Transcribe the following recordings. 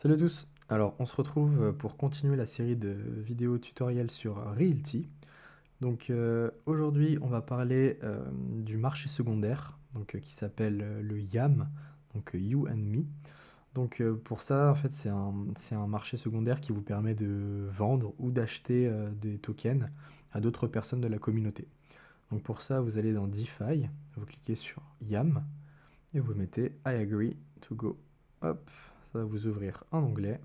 Salut à tous! Alors, on se retrouve pour continuer la série de vidéos tutoriels sur Realty. Donc, aujourd'hui, on va parler du marché secondaire, donc, qui s'appelle le YAM, donc You and Me. Donc, pour ça, en fait, c'est un marché secondaire qui vous permet de vendre ou d'acheter des tokens à d'autres personnes de la communauté. Donc, pour ça, vous allez dans DeFi, vous cliquez sur YAM et vous mettez I agree to go. Hop, ça va vous ouvrir un onglet.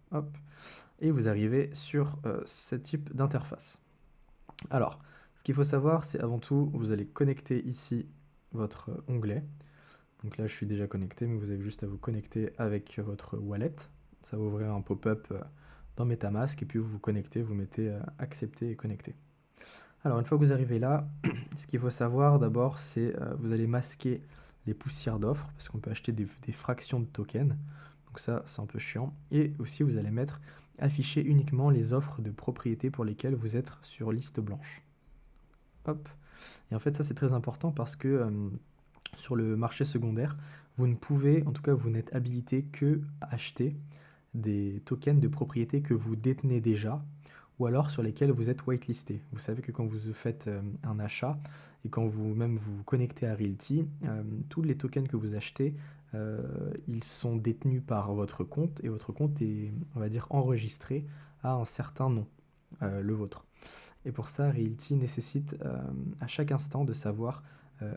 Hop, et vous arrivez sur ce type d'interface. Alors, ce qu'il faut savoir, c'est avant tout, vous allez connecter ici votre onglet. Donc là, je suis déjà connecté, mais vous avez juste à vous connecter avec votre wallet. Ça va ouvrir un pop-up dans MetaMask, et puis vous vous connectez, vous mettez accepter et connecter. Alors, une fois que vous arrivez là, ce qu'il faut savoir d'abord, c'est vous allez masquer les poussières d'offres, parce qu'on peut acheter des fractions de tokens. Donc ça, c'est un peu chiant. Et aussi, vous allez mettre afficher uniquement les offres de propriété pour lesquelles vous êtes sur liste blanche. Hop. Et en fait, ça, c'est très important parce que sur le marché secondaire, vous ne pouvez, en tout cas, vous n'êtes habilité que à acheter des tokens de propriété que vous détenez déjà ou alors sur lesquels vous êtes whitelisté. Vous savez que quand vous faites un achat et quand vous-même vous connectez à Realty, tous les tokens que vous achetez, ils sont détenus par votre compte et votre compte est, on va dire, enregistré à un certain nom, le vôtre. Et pour ça, Realty nécessite à chaque instant de savoir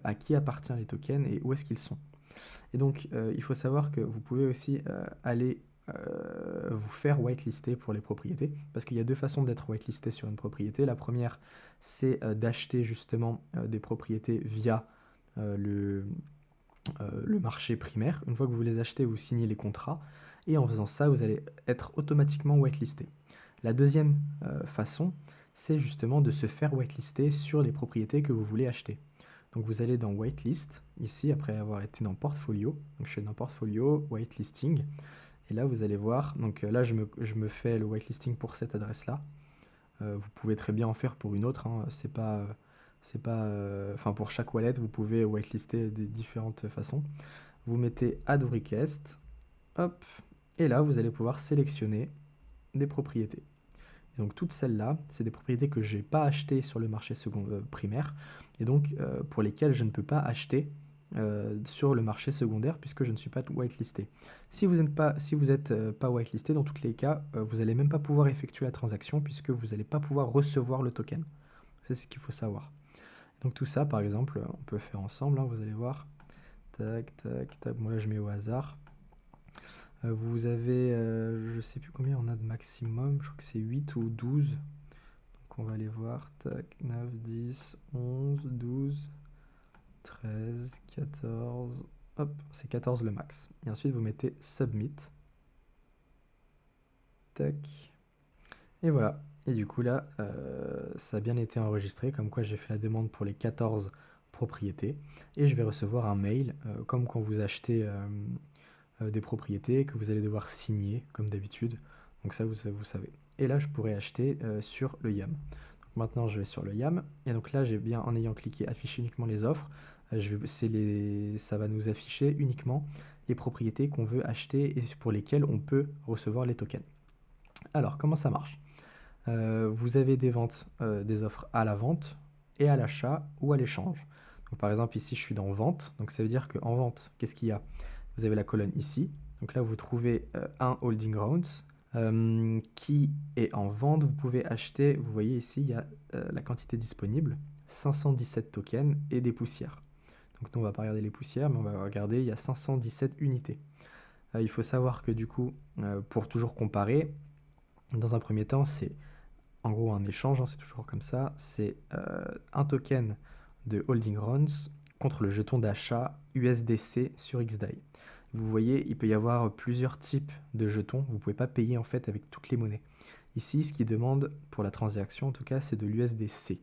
à qui appartiennent les tokens et où est-ce qu'ils sont. Et donc, il faut savoir que vous pouvez aussi aller vous faire whitelister pour les propriétés, parce qu'il y a deux façons d'être whitelisté sur une propriété. La première, c'est d'acheter justement des propriétés via le marché primaire. Une fois que vous les achetez, vous signez les contrats, et en faisant ça, vous allez être automatiquement whitelisté. La deuxième façon, c'est justement de se faire whitelister sur les propriétés que vous voulez acheter. Donc vous allez dans Whitelist, ici, après avoir été dans Portfolio. Donc je suis dans Portfolio, Whitelisting. Et là, vous allez voir, donc là, je me fais le whitelisting pour cette adresse-là. Vous pouvez très bien en faire pour une autre, hein. Enfin, pour chaque wallet, vous pouvez whitelister de différentes façons. Vous mettez Add Request, hop, et là, vous allez pouvoir sélectionner des propriétés. Et donc toutes celles-là, c'est des propriétés que je n'ai pas achetées sur le marché primaire, et donc pour lesquelles je ne peux pas acheter sur le marché secondaire puisque je ne suis pas whitelisté. Si vous n'êtes pas whitelisté, dans tous les cas, vous n'allez même pas pouvoir effectuer la transaction puisque vous n'allez pas pouvoir recevoir le token. C'est ce qu'il faut savoir. Donc tout ça, par exemple, on peut faire ensemble, hein, vous allez voir. Tac, tac, tac. Moi là, je mets au hasard. Vous avez, je ne sais plus combien on a de maximum, je crois que c'est 8 ou 12. Donc on va aller voir. Tac, 9, 10, 11, 12, 13, 14. Hop, c'est 14 le max. Et ensuite, vous mettez Submit. Tac. Et voilà. Et du coup, là, ça a bien été enregistré, comme quoi j'ai fait la demande pour les 14 propriétés. Et je vais recevoir un mail, comme quand vous achetez des propriétés, que vous allez devoir signer, comme d'habitude. Donc ça, vous savez. Et là, je pourrais acheter sur le YAM. Donc maintenant, je vais sur le YAM. Et donc là, j'ai bien, en ayant cliqué afficher uniquement les offres, ça va nous afficher uniquement les propriétés qu'on veut acheter et pour lesquelles on peut recevoir les tokens. Alors, comment ça marche? Vous avez des ventes, des offres à la vente et à l'achat ou à l'échange. Donc, par exemple, ici, je suis dans vente. Donc, ça veut dire qu'en vente, qu'est-ce qu'il y a? Vous avez la colonne ici. Donc là, vous trouvez un holding rounds qui est en vente. Vous pouvez acheter, vous voyez ici, il y a la quantité disponible, 517 tokens et des poussières. Donc nous, on va pas regarder les poussières, mais on va regarder, il y a 517 unités. Il faut savoir que du coup, pour toujours comparer, dans un premier temps, c'est en gros un échange, hein, c'est toujours comme ça, c'est un token de holding rounds contre le jeton d'achat USDC sur XDAI. Vous voyez, il peut y avoir plusieurs types de jetons. Vous ne pouvez pas payer en fait avec toutes les monnaies. Ici, ce qui demande pour la transaction, en tout cas, c'est de l'USDC.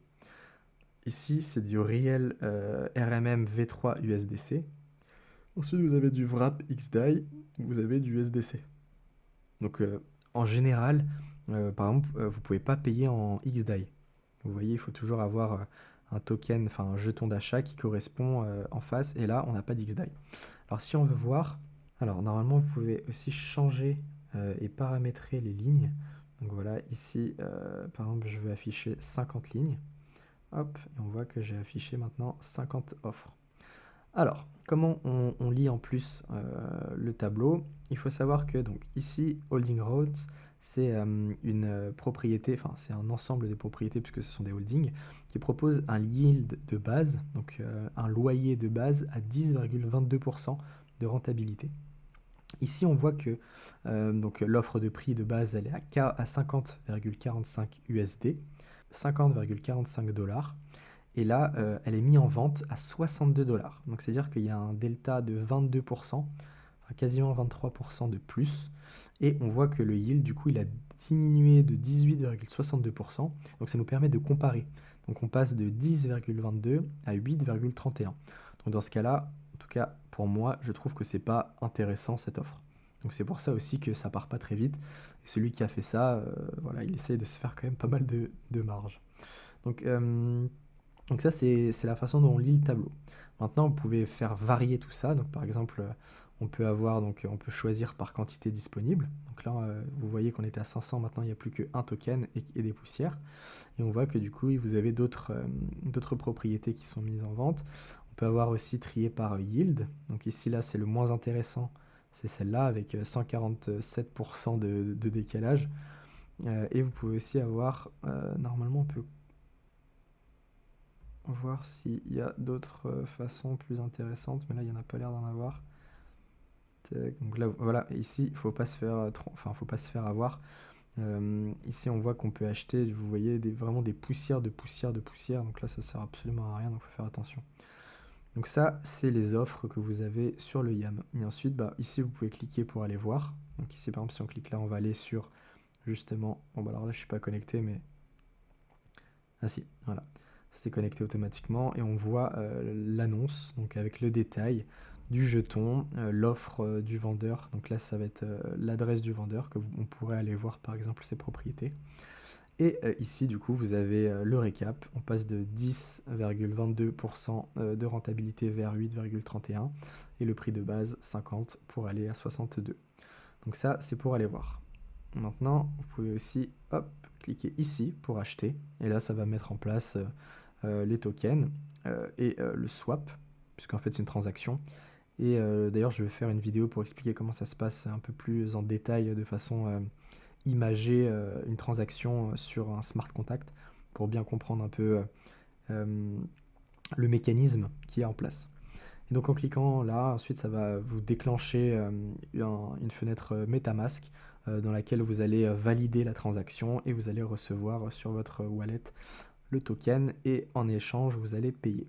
Ici, c'est du Real RMM V3 USDC. Ensuite, vous avez du Wrap XDAI, vous avez du USDC. Donc, en général, par exemple, vous ne pouvez pas payer en XDAI. Vous voyez, il faut toujours avoir un token, enfin un jeton d'achat qui correspond en face. Et là, on n'a pas d'XDAI. Alors, si on veut voir Alors normalement vous pouvez aussi changer et paramétrer les lignes. Donc voilà, ici par exemple je veux afficher 50 lignes. Hop, et on voit que j'ai affiché maintenant 50 offres. Alors, comment on lit en plus le tableau? Il faut savoir que donc ici, Holding Roads, c'est une propriété, enfin c'est un ensemble de propriétés puisque ce sont des holdings, qui proposent un yield de base, donc un loyer de base à 10,22% de rentabilité. Ici, on voit que donc l'offre de prix de base, elle est à 50,45 USD, 50,45 dollars. Et là, elle est mise en vente à 62 dollars. Donc c'est-à-dire qu'il y a un delta de 22%, enfin, quasiment 23% de plus. Et on voit que le yield, du coup, il a diminué de 18,62%. Donc ça nous permet de comparer. Donc on passe de 10,22 à 8,31. Donc dans ce cas-là, en tout cas pour moi, je trouve que c'est pas intéressant cette offre. Donc c'est pour ça aussi que ça part pas très vite. Et celui qui a fait ça, voilà, il essaye de se faire quand même pas mal de marge. Donc, donc ça, c'est la façon dont on lit le tableau. Maintenant, vous pouvez faire varier tout ça. Donc par exemple, on peut avoir, donc on peut choisir par quantité disponible. Donc là, vous voyez qu'on était à 500, maintenant il n'y a plus qu'un token et des poussières. Et on voit que du coup, vous avez d'autres propriétés qui sont mises en vente. On peut avoir aussi trié par yield. Donc ici, là, c'est le moins intéressant. C'est celle-là avec 147% de décalage. Et vous pouvez aussi avoir, normalement, on peut voir s'il y a d'autres façons plus intéressantes, mais là, il n'y en a pas l'air d'en avoir. Donc là, voilà, ici, il ne faut pas se faire, faut pas se faire avoir. Ici, on voit qu'on peut acheter, vous voyez, vraiment des poussières de poussières de poussières. Donc là, ça sert absolument à rien, donc il faut faire attention. Donc ça, c'est les offres que vous avez sur le YAM. Et ensuite, bah, ici, vous pouvez cliquer pour aller voir. Donc ici, par exemple, si on clique là, on va aller sur, justement, bon, bah alors là, je ne suis pas connecté, mais... Ah si, voilà. C'est connecté automatiquement et on voit l'annonce, donc avec le détail du jeton, l'offre du vendeur. Donc là, ça va être l'adresse du vendeur que on pourrait aller voir par exemple ses propriétés. Et ici, du coup, vous avez le récap. On passe de 10,22% de rentabilité vers 8,31 et le prix de base 50 pour aller à 62. Donc ça, c'est pour aller voir. Maintenant, vous pouvez aussi hop, cliquer ici pour acheter. Et là, ça va mettre en place les tokens et le swap, puisqu'en fait, c'est une transaction. Et d'ailleurs, je vais faire une vidéo pour expliquer comment ça se passe un peu plus en détail de façon imagée, une transaction sur un smart contract pour bien comprendre un peu euh, le mécanisme qui est en place. Et donc en cliquant là, ensuite ça va vous déclencher une fenêtre MetaMask dans laquelle vous allez valider la transaction et vous allez recevoir sur votre wallet le token et en échange vous allez payer.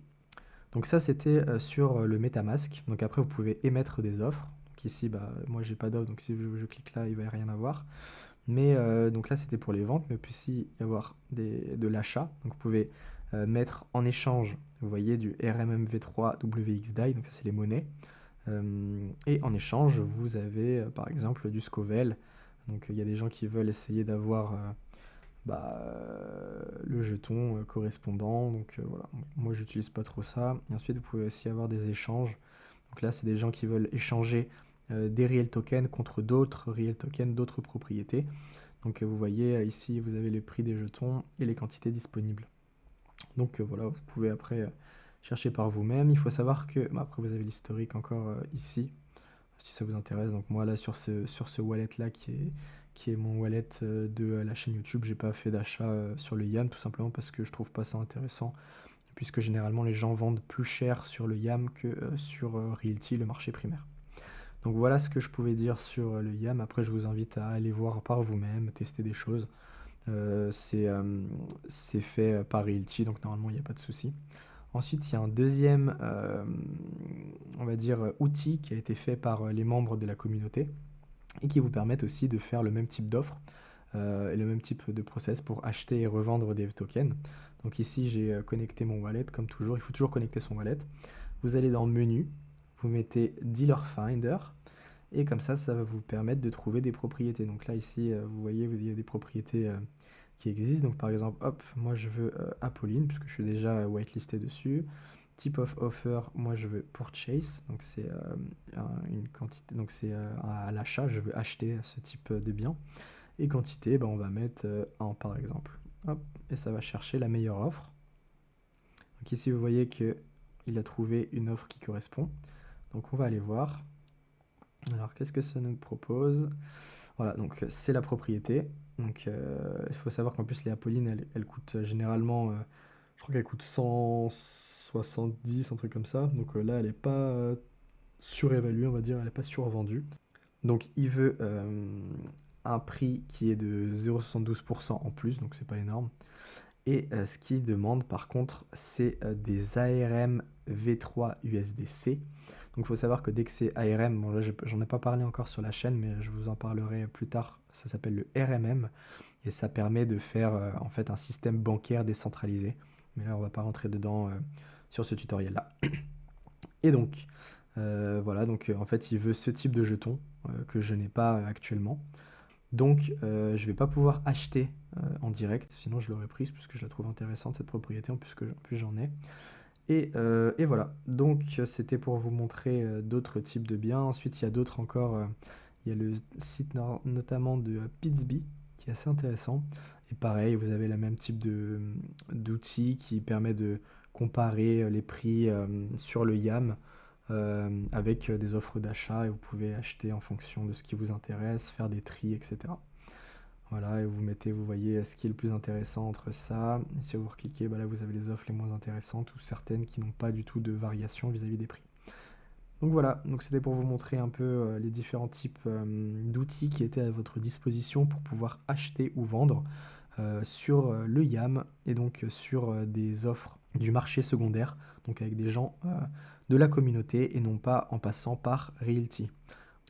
Donc ça c'était sur le MetaMask. Donc après vous pouvez émettre des offres. Donc ici bah, moi j'ai pas d'offre donc si je clique là il va y rien avoir. Mais donc là c'était pour les ventes, mais il peut aussi y avoir de l'achat. Donc vous pouvez mettre en échange, vous voyez, du RMMV3 WXDAI, donc ça c'est les monnaies. Et en échange, vous avez par exemple du Scovel. Donc il y a des gens qui veulent essayer d'avoir le jeton correspondant. Donc voilà, moi j'utilise pas trop ça. Et ensuite vous pouvez aussi avoir des échanges. Donc là c'est des gens qui veulent échanger des real tokens contre d'autres real tokens, d'autres propriétés. Donc vous voyez ici vous avez les prix des jetons et les quantités disponibles. Donc voilà, vous pouvez après chercher par vous-même. Il faut savoir que, après vous avez l'historique encore ici, si ça vous intéresse. Donc moi là sur ce wallet là qui est mon wallet de la chaîne YouTube, j'ai pas fait d'achat sur le YAM tout simplement parce que je trouve pas ça intéressant, puisque généralement les gens vendent plus cher sur le YAM que sur Realty, le marché primaire. Donc voilà ce que je pouvais dire sur le YAM. Après je vous invite à aller voir par vous-même, tester des choses. C'est fait par Realty, donc normalement il n'y a pas de souci. Ensuite, il y a un deuxième, on va dire, outil qui a été fait par les membres de la communauté et qui vous permettent aussi de faire le même type d'offre et le même type de process pour acheter et revendre des tokens. Donc ici, j'ai connecté mon wallet, comme toujours, il faut toujours connecter son wallet. Vous allez dans Menu, vous mettez Dealer Finder, et comme ça va vous permettre de trouver des propriétés. Donc là, ici, vous voyez, il y a des propriétés qui existent. Donc par exemple, hop, moi je veux Apolline, puisque je suis déjà whitelisté dessus. Type of offer, moi je veux purchase, donc c'est une quantité, donc c'est à l'achat, je veux acheter ce type de bien. Et quantité, on va mettre 1 par exemple. Hop, et ça va chercher la meilleure offre. Donc ici vous voyez qu'il a trouvé une offre qui correspond. Donc on va aller voir. Alors qu'est-ce que ça nous propose? Voilà, donc c'est la propriété. Donc il faut savoir qu'en plus les Apollines, elles coûtent généralement, je crois qu'elles coûtent 170, un truc comme ça. Donc là, elle n'est pas surévaluée, on va dire, elle n'est pas survendue. Donc il veut un prix qui est de 0,72% en plus, donc c'est pas énorme. Et ce qu'il demande par contre, c'est des ARM V3 USDC. Donc il faut savoir que dès que c'est ARM, bon là j'en ai pas parlé encore sur la chaîne, mais je vous en parlerai plus tard, ça s'appelle le RMM, et ça permet de faire en fait un système bancaire décentralisé. Mais là on va pas rentrer dedans sur ce tutoriel là. Et donc voilà, donc en fait il veut ce type de jeton que je n'ai pas actuellement. Donc je vais pas pouvoir acheter en direct, sinon je l'aurais prise puisque je la trouve intéressante cette propriété, en plus j'en ai. Et voilà, donc c'était pour vous montrer d'autres types de biens. Ensuite il y a d'autres encore, il y a le site notamment de Pitsby qui est assez intéressant. Et pareil, vous avez le même type d'outil qui permet de comparer les prix sur le YAM avec des offres d'achat, et vous pouvez acheter en fonction de ce qui vous intéresse, faire des tris, etc. Voilà, et vous voyez ce qui est le plus intéressant entre ça. Et si vous recliquez, là vous avez les offres les moins intéressantes ou certaines qui n'ont pas du tout de variation vis-à-vis des prix. Donc voilà, donc c'était pour vous montrer un peu les différents types d'outils qui étaient à votre disposition pour pouvoir acheter ou vendre sur le YAM et donc sur des offres du marché secondaire, donc avec des gens de la communauté et non pas en passant par Realty.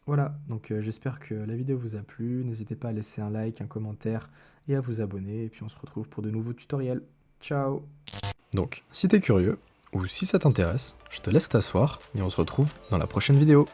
Voilà, donc j'espère que la vidéo vous a plu, n'hésitez pas à laisser un like, un commentaire et à vous abonner, et puis on se retrouve pour de nouveaux tutoriels. Ciao! Donc, si t'es curieux, ou si ça t'intéresse, je te laisse t'asseoir, et on se retrouve dans la prochaine vidéo.